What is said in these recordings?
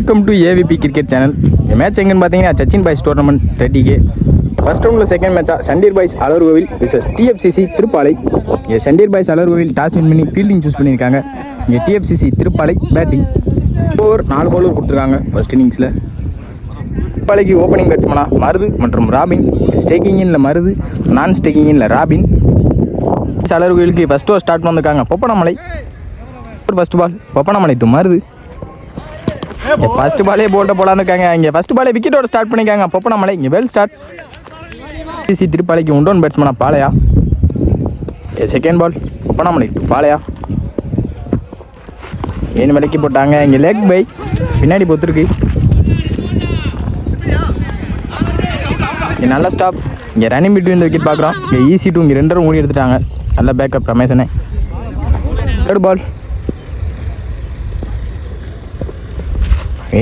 Welcome to AVP cricket channel. இந்த match எங்கன்னு பார்த்தீங்கன்னா Sachin boys tournament 30K. First ரவுண்டில் செகண்ட் மேட்சாக சண்டீர் பாய்ஸ் அலர்கோவில் விசஸ் டிஎஃப்சிசி திருப்பாலை. இங்கே சண்டீர் பாய்ஸ் அலர்கோவில் டாஸ் வின் பண்ணி ஃபீல்டிங் சூஸ் பண்ணியிருக்காங்க. இங்கே DFCC Tiruppalai batting. Over 4 bowler கொடுத்துருக்காங்க ஃபர்ஸ்ட் இன்னிங்ஸில். திருப்பாலைக்கு ஓப்பனிங் பேட்ஸ்மனாக மருது மற்றும் ராபின். ஸ்டேக்கிங்கில் மருது, நான் ஸ்டேக்கிங்கில் ராபின். அலர்கோவிலுக்கு ஃபர்ஸ்ட் ஓவர் ஸ்டார்ட் பண்ணிருக்காங்க Poppanamalai. First ball Poppanamalai to Marudhu. First பாலே போல்ட்ட போலான்னு இருக்காங்க. இங்கே ஃபர்ஸ்ட் பாலே விக்கெட்டோட ஸ்டார்ட் பண்ணிக்காங்க பொப்பனமலை. இங்கே வெல் ஸ்டார்ட். டிஎஃப்சிசி திருப்பாலைக்கு உண்டோன் பேட்ஸ்மனா Balaiya. Second ball Poppanamalai to Balaiya. 7 விலைக்கு போட்டாங்க. இங்கே லெக் பை பின்னாடி பொத்துருக்கு. இங்கே நல்ல ஸ்டாப். இங்கே ரன்னிங் பிட்வீன் இந்த விக்கெட் பார்க்குறோம். இங்கே ஈஸி டூ. இங்கே 2 ஓடி எடுத்துட்டாங்க. நல்ல பேக்கப் ரமேஷனே. தேர்ட் பால்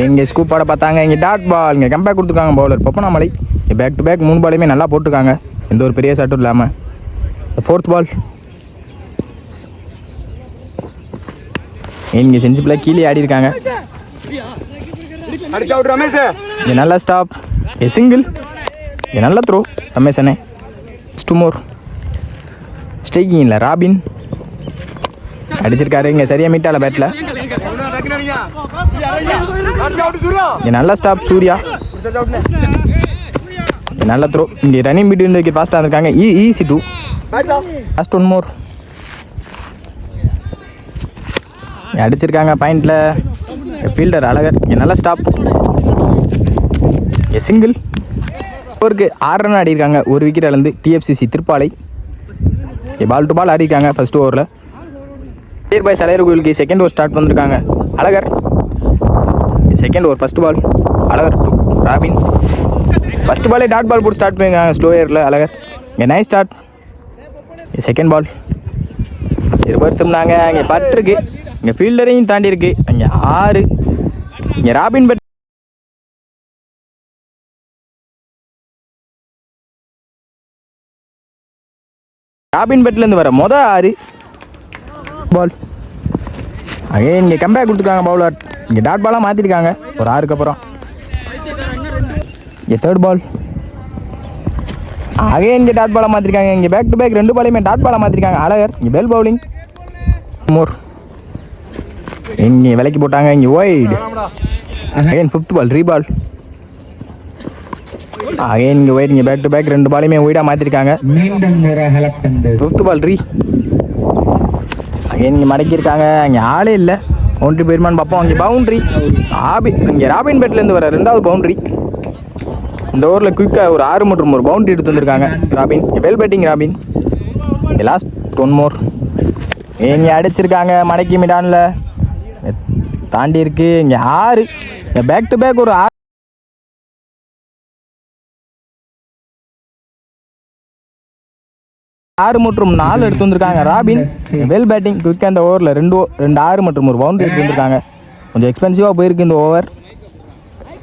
இங்கே ஸ்கூப் ஆட பார்த்தாங்க. இங்கே டாட் பால். இங்கே கம்பேக் கொடுத்துருக்காங்க பவுலர் பொப்பனமலை. பேக் டு பேக் 3 பாலையுமே நல்லா போட்டிருக்காங்க. எந்த ஒரு பெரிய ஷாட்டும் இல்லாமல். ஃபோர்த் பால் இங்கே செஞ்சுப்பில் கீழே ஆடி இருக்காங்க. இங்கே நல்ல ஸ்டாப். சிங்கிள். இங்கே நல்ல த்ரோ ரமேஷனே. 2 மோர். ஸ்ட்ரைக்கிங் இல்லை ராபின் அடிச்சிருக்காரு. இங்கே சரியாக மீட்டால பேட்டில். நல்ல ஸ்டாப் சூர்யா. நல்ல த்ரோ. இங்கே ரன்னிங் பிட்வீன் விக்கெட் ஃபாஸ்ட்டாக இருக்காங்க. Easy two. லாஸ்ட் 1 மோர் அடிச்சிருக்காங்க பாயிண்டில். ஃபீல்டர் அழகர். இங்கே நல்ல ஸ்டாப். சிங்கிள். ஓவருக்கு 6 ரன் ஆடிருக்காங்க. 1 விக்கெட் இழந்து TFCC Thiruppalai. Ball to ball ஆடிருக்காங்க ஃபர்ஸ்ட் ஓவரில். சண்டீர் பாய்ஸ் அலர்கோவிலுக்கு செகண்ட் ஓவர் ஸ்டார்ட் பண்ணிருக்காங்க Azhagar. Second over first ball Azhagar to Robin. First பாலே டாட் பால் போட்டு ஸ்டார்ட் பண்ணிருக்காங்க ஸ்லோ ஏரில் அழகர். இங்கே நைஸ் ஸ்டார்ட். செகண்ட் பால் திரும்பினாங்க. இங்கே பட்டிருக்கு. இங்கே ஃபீல்டரையும் தாண்டி இருக்கு. இங்கே 6. இங்கே ராபின் பட் ராபின் பெட்லேருந்து வர 6 பால். அகைன் இங்கே கம்பேக் கொடுத்துருக்காங்க பவுலர். இங்கே டாட் பாலாக மாற்றிருக்காங்க ஒரு 6க்கு அப்புறம். இங்கே தேர்ட் பால் அகைன் இங்கே டாட் பாலாக மாற்றிருக்காங்க. இங்கே பேக் டு பேக் 2 பாலையுமே டாட் பாலாக மாற்றிருக்காங்க அழகர். இங்கே பெல் பவுலிங் மோர். இங்கே விலைக்கு போட்டாங்க. இங்கே ஒய்டு. அகைன் 5th பால் ரீபால். அகைன் இங்கே ஒய்டு. இங்கே பேக் டு பேக் 2 பாலையுமே ஒய்டாக மாற்றிருக்காங்க. 5th பால் ரீ. அகைன் இங்கே மடக்கியிருக்காங்க. இங்கே ஆளே இல்லை. பவுண்ட்ரி போயிருமான்னு பார்ப்போம். இங்கே பவுண்ட்ரி. இங்கே ராபின் பெட்லேருந்து வர 2வது பவுண்ட்ரி. இந்த ஓவரில் குயிக்காக ஒரு 6 மற்றும் ஒரு பவுண்ட்ரி எடுத்து வந்திருக்காங்க ராபின். Well batting robin. இங்கே லாஸ்ட் 1 மோர். இங்கே அடிச்சிருக்காங்க மடக்கி மிடானில் தாண்டி இருக்கு. இங்கே 6. இங்கே பேக் டு பேக் ஒரு 6 மற்றும் 4 எடுத்து வந்திருக்காங்க ராபின். வெல் பேட்டிங் குயிக்காக இந்த ஓவரில் 2 6 மற்றும் ஒரு பவுண்டரி எடுத்து வந்திருக்காங்க. கொஞ்சம் எக்ஸ்பென்சிவாக போயிருக்கு இந்த ஓவர்.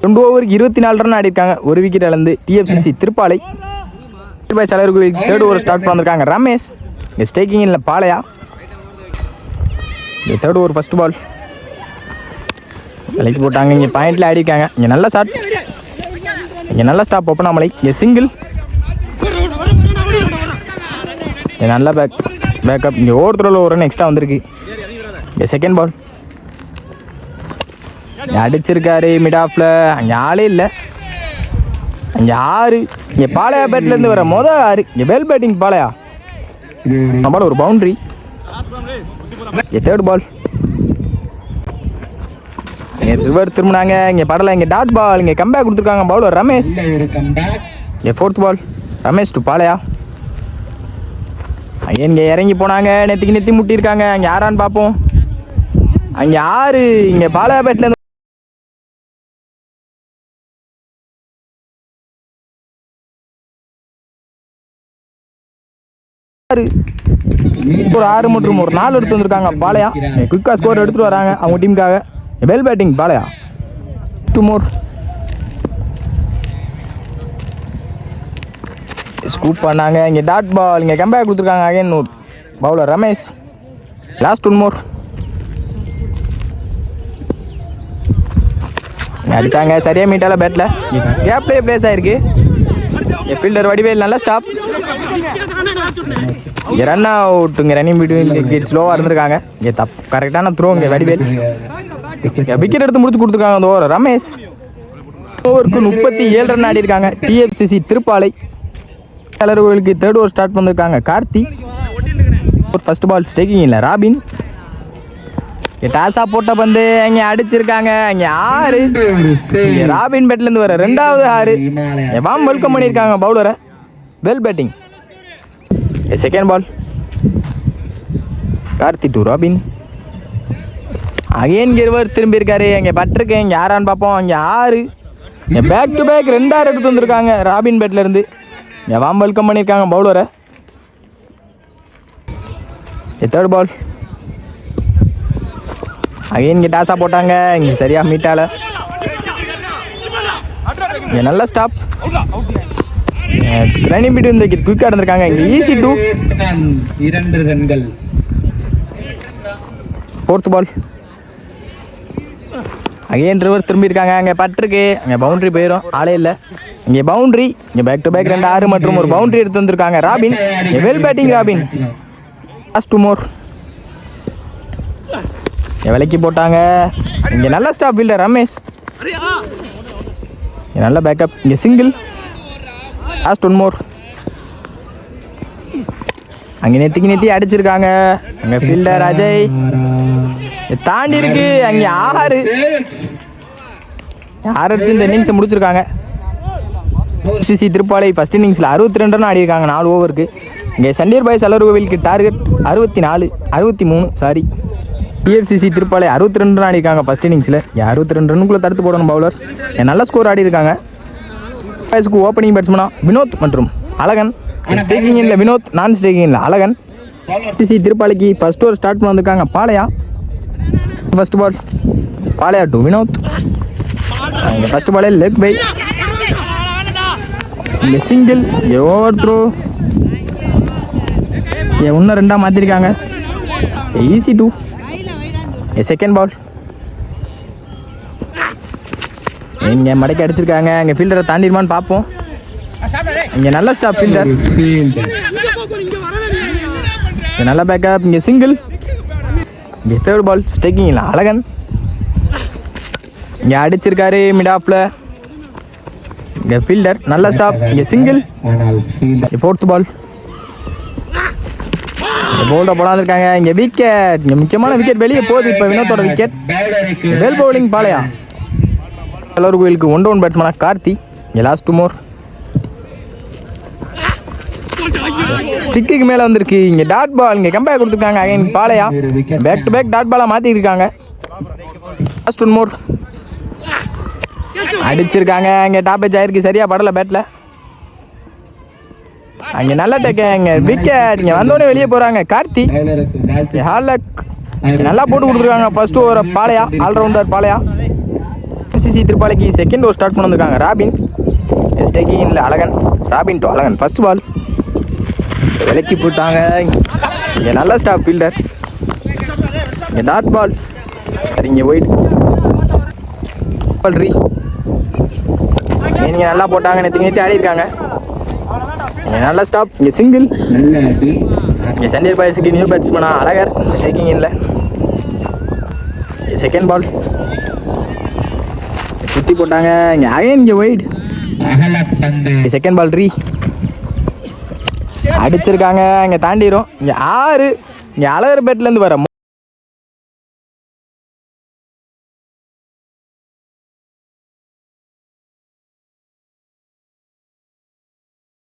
2 ஓவருக்கு 24 ரன் ஆடிருக்காங்க. 1 விக்கெட் இழந்து TFCC Thiruppalai. Boys Alarkovil third over start பண்ணிருக்காங்க ரமேஷ். இங்கே ஸ்டேக்கிங் இல்லை பாலையா. இங்கே தேர்ட் ஓவர் ஃபர்ஸ்ட் பால் விலைக்கு போட்டாங்க. இங்கே பாயிண்டில் ஆடிருக்காங்க. இங்கே நல்ல ஷாட். இங்கே நல்ல ஸ்டாப் பொப்பனமலை. இங்கே சிங்கிள். நல்ல பேக்கப். இங்கே ஓவர்த்ரோவில் ஒரு ரன் எக்ஸ்ட்ரா வந்திருக்கு. இங்கே செகண்ட் பால் அடிச்சிருக்காரு மிட் ஆஃபில். அங்கே ஆளே இல்லை. அங்கே 6. இங்கே பாலையா பேட்லேருந்து வர 6. இங்கே வெல் பேட்டிங் பாலையா. பால் ஒரு பவுண்ட்ரி. இங்கே தேர்ட் பால் இங்கே ரிவர் திரும்பினாங்க. இங்கே படலை. இங்கே டாட் பால். இங்கே கம்பேக் கொடுத்துருக்காங்க பவுலர் ரமேஷ். இங்கே fourth ball Ramesh to Balaiya. அங்கே இங்கே இறங்கி போனாங்க. நெத்தி முட்டியிருக்காங்க. அங்கே யாரான்னு பார்ப்போம். அங்கே 6. இங்கே பாலையா பேட்லேருந்து ஒரு 6 மற்றும் ஒரு 4 எடுத்து வந்திருக்காங்க பாலையா. குயிக்காக ஸ்கோர் எடுத்துட்டு வராங்க அவங்க டீமுக்காக. Well batting Balaiya. 2 more. Scoop பண்ணாங்க. இங்கே டாட் பால். இங்கே கம்பேக் கொடுத்துருக்காங்க again bowler Ramesh. Last 1 more. அடிச்சாங்க சரியா மீட்டால பேட்டில் கேப்லேயே பிளேஸ் ஆயிருக்கு. ஃபீல்டர் வடிவேல் நல்ல ஸ்டாப். இங்கே ரன் அவுட்டுங்க. ரன்னிங் பிட்வீன் ஸ்லோவாக இருந்திருக்காங்க. இங்கே கரெக்டான த்ரோ இங்கே வடிவேல் விக்கெட் எடுத்து முடிச்சு கொடுத்துருக்காங்க அந்த ஓவர். ரமேஷ் ஓவருக்கு 37 ரன் ஆடி இருக்காங்க. டிஎஃப்சிசி திருப்பாலை கலர்களுக்கு தேர்ட் ஓவர் ஸ்டார்ட் பண்ணிருக்காங்க. கார்த்தி ஃபர்ஸ்ட் பால் ஸ்ட்ரைக்கிங் இல்லை. ராபின் டாஸா போட்ட பந்து அங்கே அடிச்சிருக்காங்க. அங்கே 6 ராபின் பேட்லேருந்து வர 2வது 6 வாம் வெல்கம் பண்ணியிருக்காங்க பவுலரை. Well batting. Second ball Karthi to Robin. Again கிருவர் திரும்பி இருக்காரு. அங்கே பட்டிருக்கேன். இங்கே யாரான்னு பார்ப்போம். அங்கே 6 பேக் டு பேக் 2 6 எடுத்து வந்திருக்காங்க ராபின் பேட்லேருந்து. வாம் வெல்கம் பண்ணியிருக்காங்க பவுலரை. தேர்ட் பால் அகைன் இங்கே டாஸாக போட்டாங்க. இங்கே சரியாக மீட்டால இங்கே நல்ல ஸ்டாப். ரன்னிங் பிட்வீன் இந்த குயிக்காக இருந்திருக்காங்க. இங்கே ஈஸி டூ 2 ரன்கள். ஃபோர்த் பால் அகைன் ரிவர் திரும்பி இருக்காங்க. அங்கே பட்டிருக்கு. அங்கே பவுண்ட்ரி போயிடும். ஆளே இல்லை. இங்கே பவுண்ட்ரி. இங்கே பேக் டு பேக் 2 6 மற்றும் ஒரு பவுண்ட்ரி எடுத்து வந்திருக்காங்க robin. Well batting robin. Last 2 மோர் விலைக்கு போட்டாங்க. இங்கே நல்ல ஸ்டாப் ஃபீல்டர் ரமேஷ். நல்ல பேக்கப். இங்கே சிங்கிள். லாஸ்ட் 1 மோர். அங்கே நெத்தி அடிச்சிருக்காங்க. அங்கே ஃபீல்டர் அஜய் தாண்டி இருக்கு. அங்கே 6 அடிச்சு இந்த இன்னிங்ஸை முடிச்சிருக்காங்க. சிசி திருப்பாலை ஃபர்ஸ்ட் இன்னிங்ஸில் 62 ரன் ஆடி இருக்காங்க 4 ஓவருக்கு. இங்கே சண்டியர் பாய்ஸ் அலர்கோவிலுக்கு டார்கெட் 63 டிஎஃப்சிசி திருப்பாலை 62 ரன் ஆடிருக்காங்க ஃபர்ஸ்ட் இன்னிங்ஸில். 62 ரன்னுக்குள்ளே தடுத்து போடணும் பவுலர்ஸ். நல்ல ஸ்கோர் ஆடி இருக்காங்க. பாய்ஸ்க்கு ஓப்பனிங் பேட்ஸ்மனா வினோத் மற்றும் அழகன். ஸ்டேக்கிங் இல்லை வினோத், நான் ஸ்டேக்கிங் இல்லை அழகன். டிஎஃப்சிசி திருப்பாலைக்கு ஃபர்ஸ்ட் ஓவர் ஸ்டார்ட் பண்ண வந்திருக்காங்க Balaiya. First ball Balaiya to Vinod. First பாலே லெக் பை. இங்கே சிங்கிள். இங்கே ஓவர் த்ரோ. இன்னும் 2 மாற்றிருக்காங்க. Easy two. செகண்ட் பால் இங்கே மடக்கி அடிச்சிருக்காங்க. அங்கே ஃபீல்டரை தாண்டிடுமான்னு பார்ப்போம். இங்கே நல்ல ஸ்டாப் ஃபீல்டர். நல்ல பேக்கப். இங்கே சிங்கிள். இங்கே தேர்ட் பால் ஸ்டேக்கிங் இல்லை அழகன். இங்கே அடிச்சிருக்காரு மிட் ஆஃப்ல. இங்கே ஃபீல்டர் நல்ல ஸ்டாப். இங்கே சிங்கிள். ஃபோர்த் பால் பவுல்டை போடாதிருக்காங்க. இங்கே விக்கெட். இங்கே முக்கியமான விக்கெட் வெளியே போகுது. இப்போ வினோத்தோட விக்கெட். Well bowling Balaiya. கோயிலுக்கு 1 டவுன் பேட்ஸ்மேனா கார்த்தி. இங்கே லாஸ்ட் 2 மோர். ஸ்டிக்கு மேலே வந்திருக்கு. இங்கே டாட் பால். இங்கே கம்பேக் கொடுத்துருக்காங்க. Again Balaiya back to back dot பாலாக மாற்றிருக்காங்க. லாஸ்ட் 1 மோர் அடிச்சிருக்காங்க. இங்கே டாப்பேஜ் ஆயிருக்கு. சரியாக படலை பேட்டில். அங்கே நல்ல டேக்க. இங்கே விக்கெட். இங்கே வந்தோடனே வெளியே போகிறாங்க கார்த்தி. ஹாலக் நல்லா போட்டு கொடுத்துருக்காங்க first over Balaiya. All rounder Balaiya. CC திருப்பாலைக்கு செகண்ட் ஓவர் ஸ்டார்ட் பண்ண வந்திருக்காங்க ராபின். ஸ்டேக்கிங் இல்லை Azhagan. Robin to Azhagan. First ball விலக்கி போட்டாங்க. இங்கே நல்ல ஸ்டாப் ஃபீல்டர். இங்கே டாட் பால். இங்கே ஒயிட் பால் ரீ. இங்கே நல்லா போட்டாங்க. நேற்று ஆடி இருக்காங்க. நல்ல ஸ்டாப். இங்கே சிங்கிள். இங்கே சண்டியர் பாய்ஸுக்கு நியூ பேட்ஸ்மேனா அழகர். ஸ்ட்ரைக்கிங் இல்லை. செகண்ட் பால் சுற்றி போட்டாங்க. இங்கே அகைன் இங்கே ஒயிட். செகண்ட் பால் ரீ அடிச்சிருக்காங்க. இங்கே தாண்டிடும். இங்கே 6 இங்கே அழகர் பேட்லேருந்து வர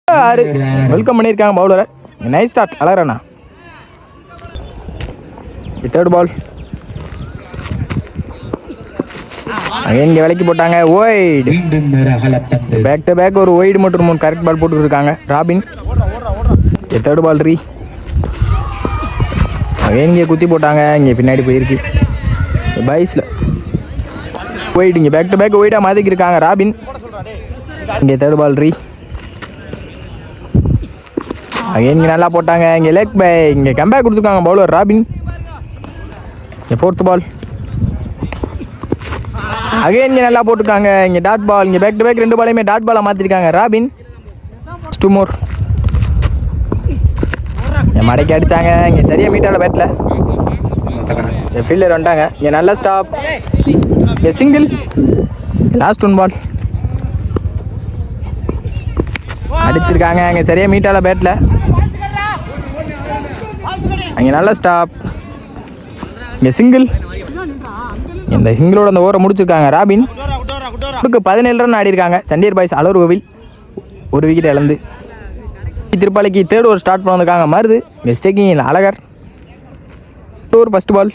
6 வெல்கம் பண்ணியிருக்காங்க பவுலரை. நைஸ் ஸ்டார்ட் அழகரண்ணா. தேர்ட் பால் இங்கே விலைக்கு போட்டாங்க. ஒய்டு பேக் டு பேக் ஒரு ஒய்டு மற்றும் 3 கரெக்ட் பால் போட்டுருக்காங்க ராபின். தேர்ட் பால் ரீ இங்கே குத்தி போட்டாங்க. இங்கே பின்னாடி போயிருக்கு பாய்ஸில் ஒய்டு. இங்கே பேக் டு பேக் ஒய்டாக மாற்றிக்கிருக்காங்க ராபின். இங்கே தேர்ட் பால் ரீ இங்கே நல்லா போட்டாங்க. இங்கே லெக் பை. இங்கே கம்பேக் கொடுத்துருக்காங்க பவுலர் ராபின். இங்கே ஃபோர்த் பால் அகைன் இங்கே நல்லா போட்டிருக்காங்க. இங்கே டாட் பால், இங்கே பேக் டு பேக் 2 பாலையுமே டாட் பாலாக மாற்றிருக்காங்க. Robin 2 more. என் மடைக்கு அடித்தாங்க. இங்கே சரியாக மீட்டால பேட்டில் ஃபீல்டர் வந்துட்டாங்க. இங்கே நல்ல ஸ்டாப், இங்கே சிங்கிள், லாஸ்ட் 1 பால் அடிச்சிருக்காங்க. அங்கே சரியாக மீட்டால பேட்டில் அங்கே நல்ல ஸ்டாப், இங்கே சிங்கிள். இந்த சிங்கிளோட அந்த ஓவரை முடிச்சிருக்காங்க. ராபின் 17 ரன் ஆடிருக்காங்க. சண்டியர் பாய்ஸ் அலர்கோவில் 1 விக்கெட் இழந்து. திருப்பாலைக்கு 3rd ஓவர் ஸ்டார்ட் பண்ண வந்திருக்காங்க. மருது இங்கே striking Azhagar over first ball.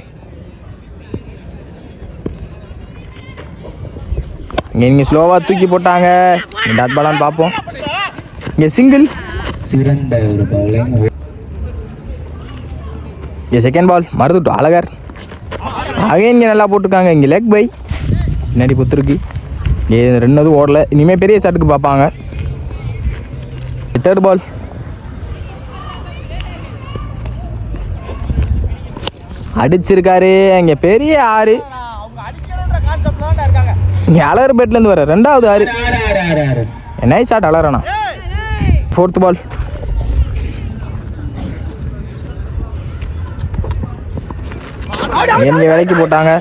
இங்கே நீங்கள் ஸ்லோவாக தூக்கி போட்டாங்க. டாட் பாலான்னு பார்ப்போம். இங்கே சிங்கிள், சிறந்த ஒரு பவுலிங். இங்கே second ball Marudhu to Azhagar. Again இங்கே நல்லா போட்டிருக்காங்க. இங்கே லெக் பை பின்னாடி புத்துருக்கு. இங்கே 2 ஓடல. இனிமேல் பெரிய ஷாட்டுக்கு பார்ப்பாங்க. 3rd பால் அடிச்சிருக்காரு. இங்கே பெரிய 6. இங்கே அலர் பேட்லேருந்து வர 2வது 6. Nice shot அலறண்ணா. 4th பால் எங்க வேலைக்கு போட்டாங்க.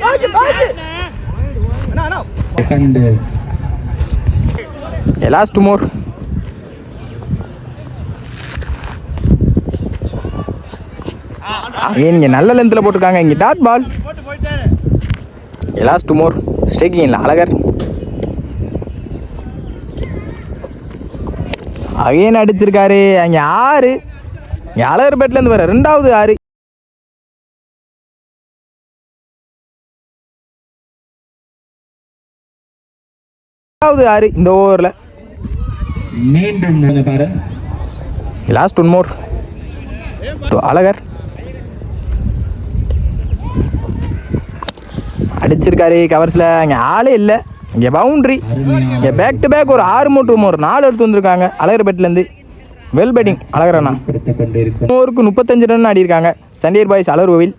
Last 2 more. இங்கே நல்ல லென்த்தில் போட்டிருக்காங்க. இங்கே dot ball. Last 2 more. Striking Azhagar again அடிச்சிருக்காரு. அங்கே 6. இங்கே அழகர் பேட்லேருந்து வர 2வது 6. இந்த ஓவரில் மீண்டும் பாரு. Last 1 more. அழகர் அடிச்சிருக்காரு கவர்ஸில். இங்கே ஆளே இல்லை. இங்கே பவுண்ட்ரி. இங்கே பேக் டு பேக் ஒரு 6 more 4 எடுத்து வந்திருக்காங்க அழகர் பேட்லேருந்து. வெல் பேட்டிங் அழகர் அண்ணா. 35 ரன் ஆடிருக்காங்க. சண்டியர் பாய்ஸ் அலர்கோவில்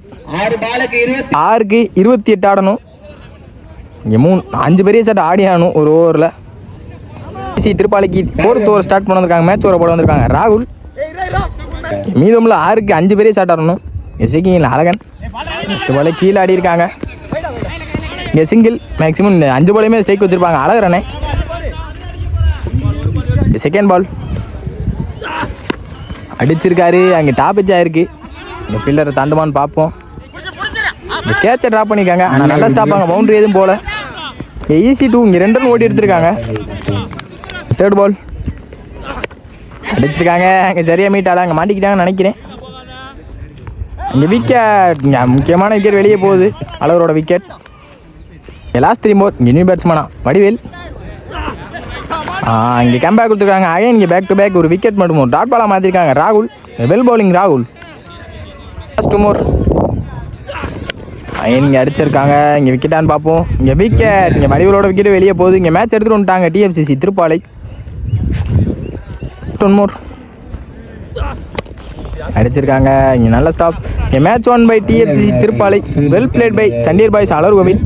6க்கு 28 ஆடணும். இங்கே 5 பெரிய ஷாட் ஆடி ஆகணும் ஒரு ஓவரில். திருப்பாலைக்கு 4th ஓவர் ஸ்டார்ட் பண்ண வந்திருக்காங்க. மேட்ச் ஓவரை போட வந்திருக்காங்க. ராகுல் மீதமுள்ள 6க்கு 5 பெரிய ஷாட் ஆடணும். இங்கே ஸ்டேக்கிங் அழகன் நெக்ஸ்ட் பாலே கீழே ஆடி இருக்காங்க. இங்கே சிங்கிள். மேக்ஸிமம் 5 பாலையுமே ஸ்ட்ரைக் வச்சுருப்பாங்க அழகரனே. செகண்ட் பால் அடிச்சிருக்காரு. அங்கே டாப் ஆயிருக்கு. இந்த ஃபீல்டரை தாண்டுமான்னு பார்ப்போம். இந்த கேட்சை ட்ராப் பண்ணியிருக்காங்க. ஆனால் நல்லா ஸ்டாப்பாங்க. பவுண்ட்ரி எதுவும் போல. ஈஸி 2. இங்கே 2 ரன் ஓடி எடுத்திருக்காங்க. 3rd பால் அடிச்சிருக்காங்க. அங்கே சரியாக மீட்டால அங்கே மாட்டிக்கிட்டாங்கன்னு நினைக்கிறேன். இங்கே விக்கெட். இங்கே முக்கியமான விக்கெட் வெளியே போகுது அழகரோட விக்கெட். Last 3 more. இங்கே நியூ பேட்ஸ்மேனா வடிவேல். இங்கே கம்பேக் கொடுத்துருக்காங்க. அகைன் இங்கே பேக் டு பேக் ஒரு விக்கெட் மட்டும் டாட் பாலாக மாற்றிருக்காங்க. ராகுல் வெல் பவுலிங் ராகுல். Last 2 more. அகைன் இங்கே அடிச்சிருக்காங்க. இங்கே விக்கெட்டான்னு பார்ப்போம். இங்கே விக்கெட். இங்கே வடிவேலோட விக்கெட் வெளியே போகுது. இங்கே மேட்ச் எடுத்துகிட்டு வந்துட்டாங்க டிஎஃப்சிசி திருப்பாலை. 1 more அடிச்சிருக்காங்க. இங்கே நல்ல ஸ்டாப். இங்கே match 1 by TFCC Thiruppalai. Well played by Sandiyar boys அலர்கோவில்.